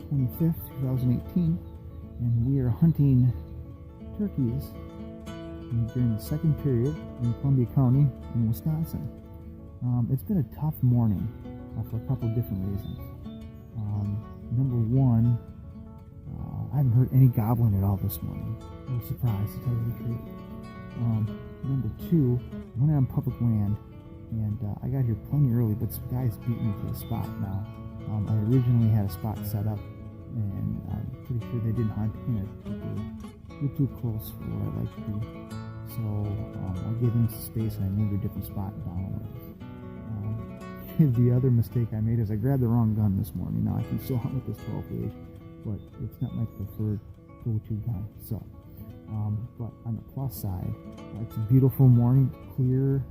25th, 2018, and we are hunting turkeys during the second period in Columbia County in Wisconsin. It's been a tough morning for a couple of different reasons. Number one, I haven't heard any gobbling at all this morning. I was surprised, to tell you the truth. Number two, I went on public land, and I got here plenty early, but some guys beat me to the spot now. I originally had a spot set up, and I'm pretty sure they didn't hunt in it. They're too close for where I like to be. So I gave them some space, and I moved a different spot down a ways. The other mistake I made is I grabbed the wrong gun this morning. Now I can still hunt with this 12 gauge, but it's not my preferred go-to gun. So, but on the plus side, it's a beautiful morning, clear,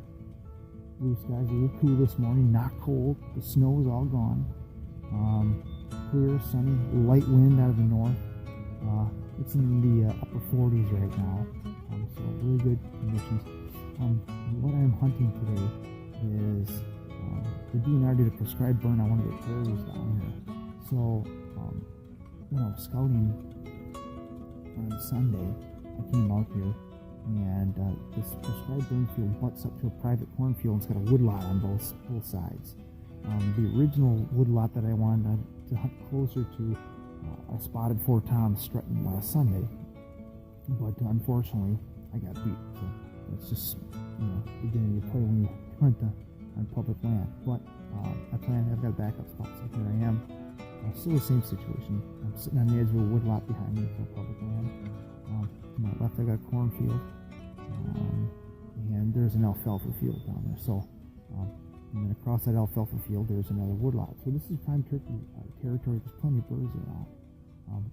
blue skies, a little cool this morning, not cold. The snow is all gone. Clear, sunny, light wind out of the north. It's in the upper 40s right now, so really good conditions. What I'm hunting today is the DNR did a prescribed burn on one of the prairies down here. So when I was scouting on Sunday, I came out here, and this prescribed burn field butts up to a private cornfield, and it's got a woodlot on both sides. The original woodlot that I wanted to hunt closer to, I spotted 4 toms strutting last Sunday, but unfortunately I got beat. So it's just, the game you play when you hunt on public land. But I've got a backup spot, so here I am. Still the same situation. I'm sitting on the edge of a woodlot behind me for public land. To my left I got a cornfield, and there's an alfalfa field down there. So and then across that alfalfa field there's another woodlot. So this is prime turkey territory. There's plenty of birds around.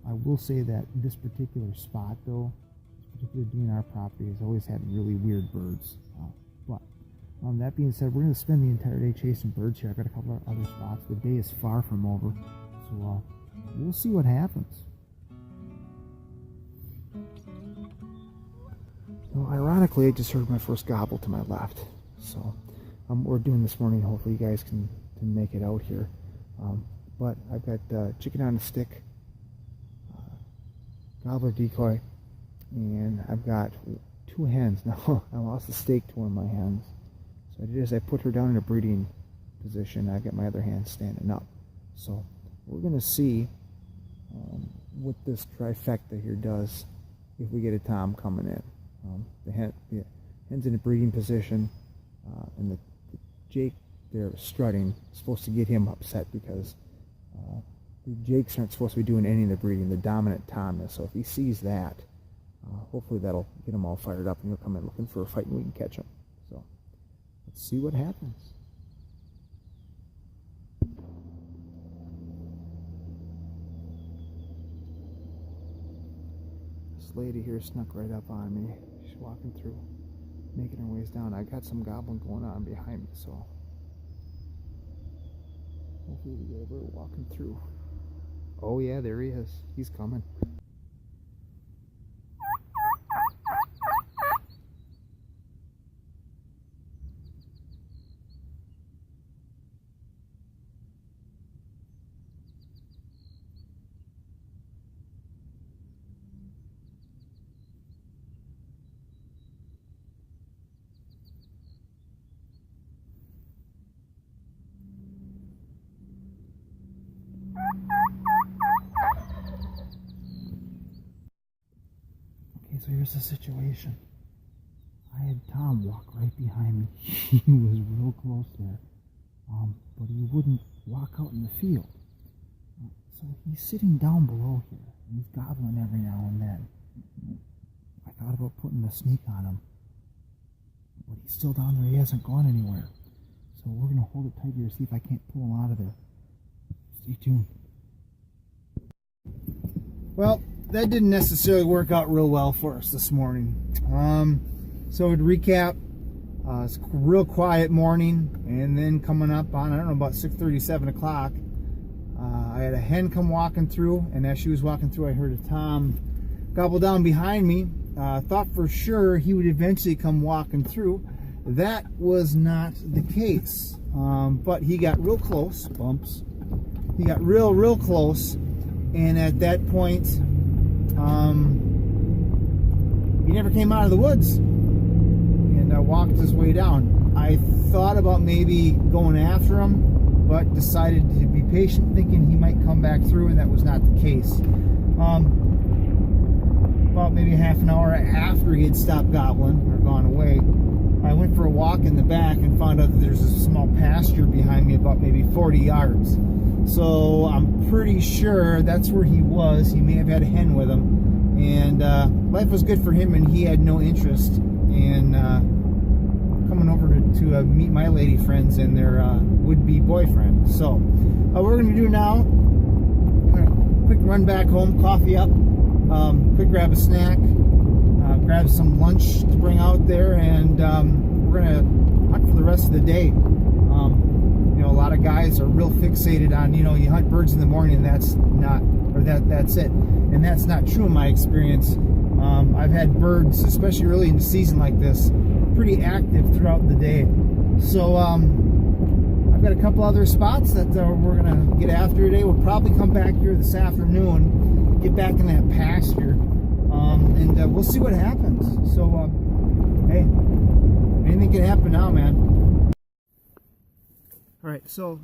I will say that this particular spot, though, this particular DNR property, has always had really weird birds. But that being said, we're going to spend the entire day chasing birds here. I've got a couple of other spots. The day is far from over, so we'll see what happens. So ironically, I just heard my first gobble to my left. So what we're doing this morning, hopefully you guys can make it out here. But I've got chicken on a stick, gobbler decoy, and I've got 2 hens. Now, I lost the stake to one of my hens. So what I did is I put her down in a breeding position. I got my other hand standing up. So we're going to see what this trifecta here does if we get a tom coming in. The hen's in a breeding position, and the jake there strutting is supposed to get him upset because the jakes aren't supposed to be doing any of the breeding. The dominant tom is. So if he sees that, hopefully that'll get him all fired up, and he'll come in looking for a fight, and we can catch him. So let's see what happens. This lady here snuck right up on me. She's walking through, making her ways down. I got some gobbling going on behind me, so hopefully we get a bird walking through. Oh yeah, there he is. He's coming. So here's the situation. I had Tom walk right behind me. He was real close there, but he wouldn't walk out in the field. So he's sitting down below here, and he's gobbling every now and then. I thought about putting the sneak on him, but he's still down there. He hasn't gone anywhere. So we're going to hold it tight here, see if I can't pull him out of there. Stay tuned. Well, that didn't necessarily work out real well for us this morning. So to recap, it's a real quiet morning, and then coming up on, I don't know, about 6:30, 7 o'clock, I had a hen come walking through, and as she was walking through, I heard a tom gobble down behind me. Thought for sure he would eventually come walking through. That was not the case, but he got real close. Bumps. He got real close. And at that point, he never came out of the woods, and walked his way down. I thought about maybe going after him, but decided to be patient, thinking he might come back through, and that was not the case. About maybe half an hour after he had stopped gobbling or gone away, I went for a walk in the back and found out that there's a small pasture behind me about maybe 40 yards. So I'm pretty sure that's where he was. He may have had a hen with him, and life was good for him, and he had no interest in coming over to meet my lady friends and their would-be boyfriend. So what we're going to do now, quick run back home, coffee up, quick grab a snack, grab some lunch to bring out there, and we're going to hunt for the rest of the day. You know, a lot of guys are real fixated on, you know, you hunt birds in the morning and that's it. And that's not true in my experience. I've had birds, especially early in the season like this, pretty active throughout the day. So I've got a couple other spots that we're going to get after today. We'll probably come back here this afternoon, get back in that pasture, and we'll see what happens. So, hey, anything can happen now, man. All right, so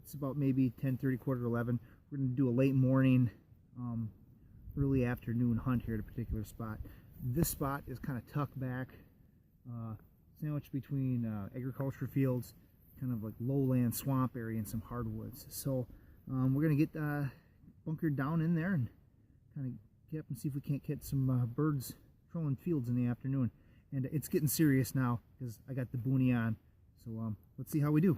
it's about maybe 10:30, quarter to 11. We're going to do a late morning, early afternoon hunt here at a particular spot. This spot is kind of tucked back, sandwiched between agriculture fields, kind of like lowland swamp area, and some hardwoods. So we're going to get bunkered down in there and kind of get up and see if we can't get some birds trolling fields in the afternoon. And it's getting serious now because I got the boonie on. So let's see how we do.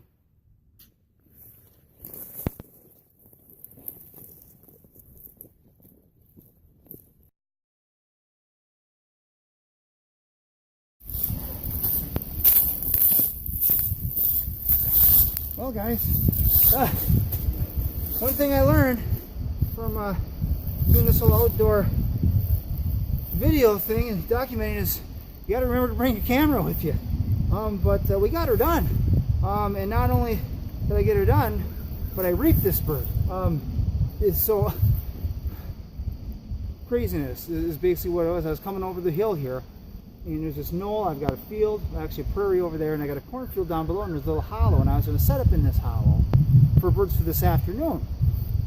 Well, guys, one thing I learned from doing this whole outdoor video thing and documenting is you got to remember to bring your camera with you. But we got her done, and not only did I get her done, but I reaped this bird. It's so craziness is basically what it was. I was coming over the hill here, and there's this knoll. I've got a field, actually a prairie over there, and I got a cornfield down below, and there's a little hollow, and I was going to set up in this hollow for birds for this afternoon.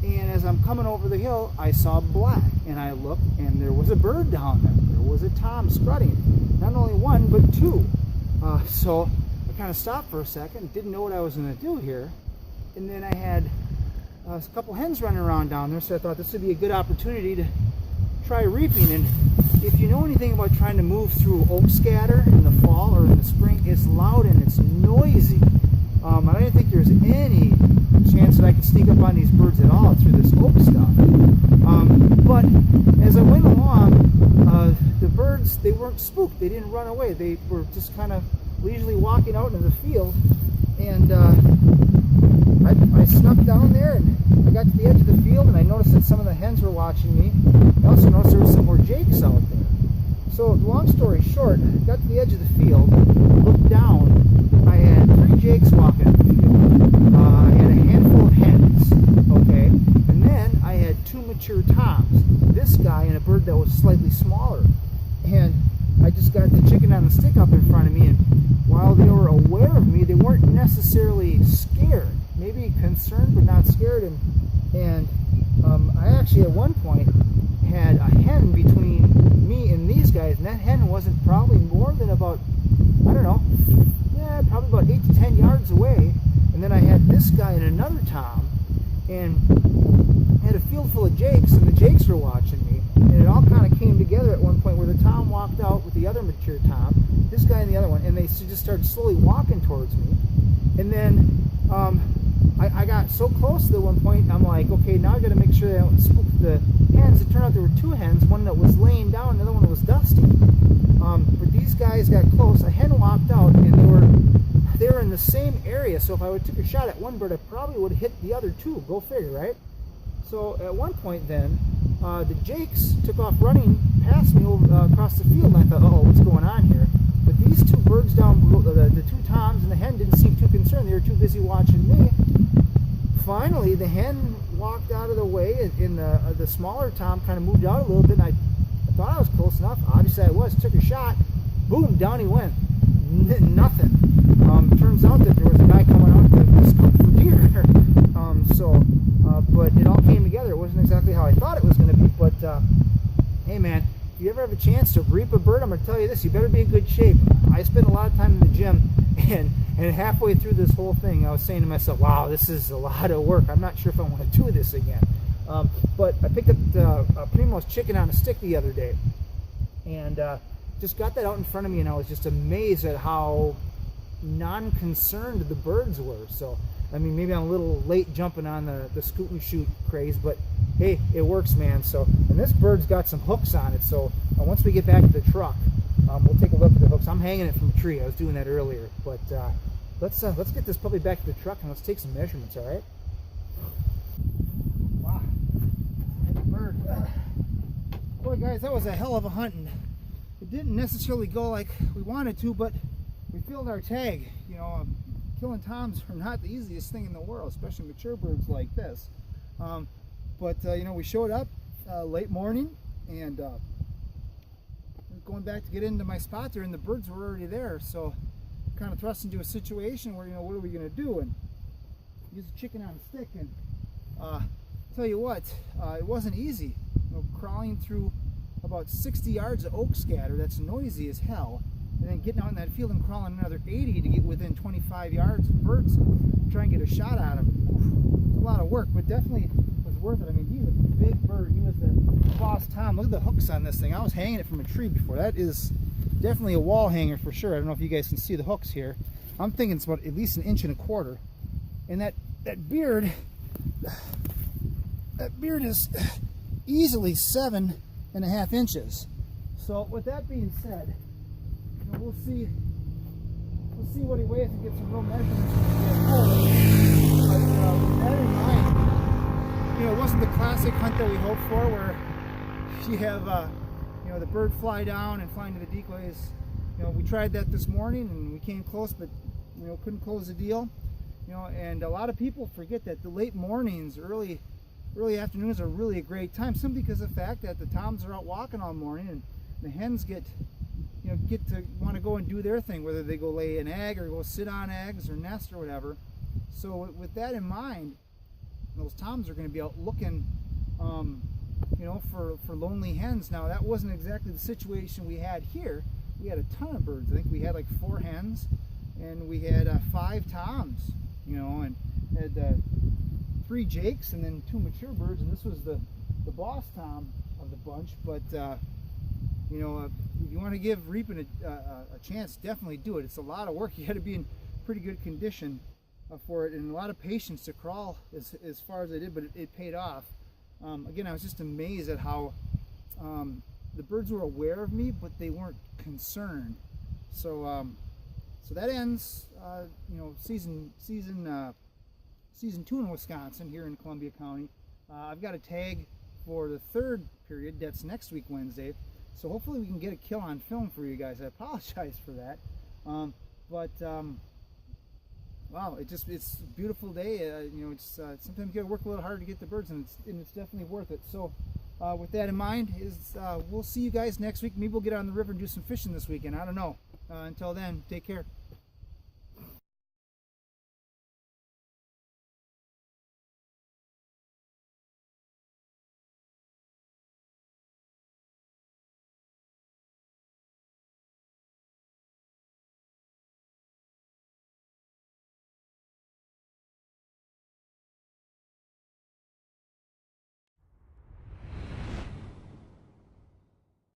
And as I'm coming over the hill, I saw black, and I looked, and there was a bird down there. There was a tom strutting, not only one but two. So I kind of stopped for a second, didn't know what I was going to do here, and then I had a couple hens running around down there, so I thought this would be a good opportunity to try reaping. And if you know anything about trying to move through oak scatter in the fall or in the spring, it's loud and it's noisy. I didn't think there was any chance that I could sneak up on these birds at all through this oak stuff. But as I went along, the birds, they weren't spooked. They didn't run away. They were just kind of leisurely walking out into the field. And I snuck down there, and I got to the edge of the field, and I noticed that some of the hens were watching me. I also noticed there were some more jakes out there. So long story short, I got to the edge of the field, looked down, I had 3 jakes walking up the field. I had a handful of hens, okay, and then I had 2 mature toms, this guy and a bird that was slightly smaller. And I just got the chicken on the stick up in front of me, and while they were aware of me, they weren't necessarily scared. Maybe concerned, but not scared. And I actually at one point had a hen between me and these guys, and that hen wasn't probably more than about, I don't know, yeah, probably about 8 to 10 yards away. And then I had this guy and another tom, and I had a field full of jakes, and the jakes were watching me. And it all kind of came together at one point where the tom walked out with the other mature tom, this guy and the other one, and they just started slowly walking towards me. And then I got so close at one point, I'm like, okay, now I got to make sure that I don't spook the hens. It turned out there were 2 hens, one that was laying down, another one that was dusting. But these guys got close. A hen walked out, and they were in the same area. So if I would have took a shot at one bird, I probably would have hit the other 2. Go figure, right? So at one point then, the jakes took off running past me across the field, and I thought, oh, what's going on here? But these 2 birds down below, the 2 toms and the hen didn't seem too concerned. They were too busy watching me. finally the hen walked out of the way, and the smaller tom kind of moved out a little bit, and I thought I was close enough. Obviously I was. Took a shot. Boom, down he went. Nothing. Turns out that there was a guy coming out to scoop for deer. But it all came together. It wasn't exactly how I thought it was going to be, but hey man, if you ever have a chance to reap a bird, I'm going to tell you this, you better be in good shape. I spent a lot of time in the gym, and halfway through this whole thing, I was saying to myself, wow, this is a lot of work. I'm not sure if I want to do this again. But I picked up a Primo's chicken on a stick the other day, and just got that out in front of me, and I was just amazed at how non-concerned the birds were. So, I mean, maybe I'm a little late jumping on the scoot and shoot craze, but hey, it works, man. So, and this bird's got some hooks on it, so once we get back to the truck, we'll take a look at the hooks. I'm hanging it from a tree. I was doing that earlier, but let's get this puppy back to the truck and let's take some measurements. All right? Wow, bird. Boy, guys, that was a hell of a hunting. It didn't necessarily go like we wanted to, but we filled our tag. You know, killing toms are not the easiest thing in the world, especially mature birds like this. But you know, we showed up late morning, and going back to get into my spot there, and the birds were already there. So kind of thrust into a situation where, you know, what are we going to do? And use a chicken on a stick. And tell you what, it wasn't easy. You know, crawling through about 60 yards of oak scatter that's noisy as hell, and then getting out in that field and crawling another 80 to get within 25 yards of birds, try and get a shot at him. Oof, it's a lot of work, but definitely was worth it. I mean, he's a big bird. He was the boss tom. Look at the hooks on this thing. I was hanging it from a tree before. That is definitely a wall hanger for sure. I don't know if you guys can see the hooks here. I'm thinking it's about at least 1.25 inches. And that beard is easily 7.5 inches. So with that being said, you know, we'll see what he weighs and get some real measurements when we get home. But with that in mind, you know, it wasn't the classic hunt that we hoped for, where you have you know, the bird fly down and fly into the decoys. You know, we tried that this morning and we came close, but you know, couldn't close the deal. You know, and a lot of people forget that the late mornings, early afternoons are really a great time, simply because of the fact that the toms are out walking all morning, and the hens get to want to go and do their thing, whether they go lay an egg or go sit on eggs or nest or whatever. So with that in mind, those toms are going to be out looking, you know, for lonely hens. Now, that wasn't exactly the situation we had here. We had a ton of birds. I think we had like 4 hens, and we had 5 toms, you know, and had 3 jakes and then 2 mature birds, and this was the boss tom of the bunch. But you know, if you want to give Reapin a chance, definitely do it. It's a lot of work. You got to be in pretty good condition for it, and a lot of patience to crawl as far as I did, but it paid off. Again, I was just amazed at how the birds were aware of me, but they weren't concerned. So so that ends you know, season 2 in Wisconsin, here in Columbia County. I've got a tag for the 3rd period. That's next week, Wednesday. So hopefully we can get a kill on film for you guys. I apologize for that. Wow, it's a beautiful day. You know, it's sometimes you gotta work a little harder to get the birds, and it's definitely worth it. So with that in mind, we'll see you guys next week. Maybe we'll get on the river and do some fishing this weekend. I don't know. Until then, take care.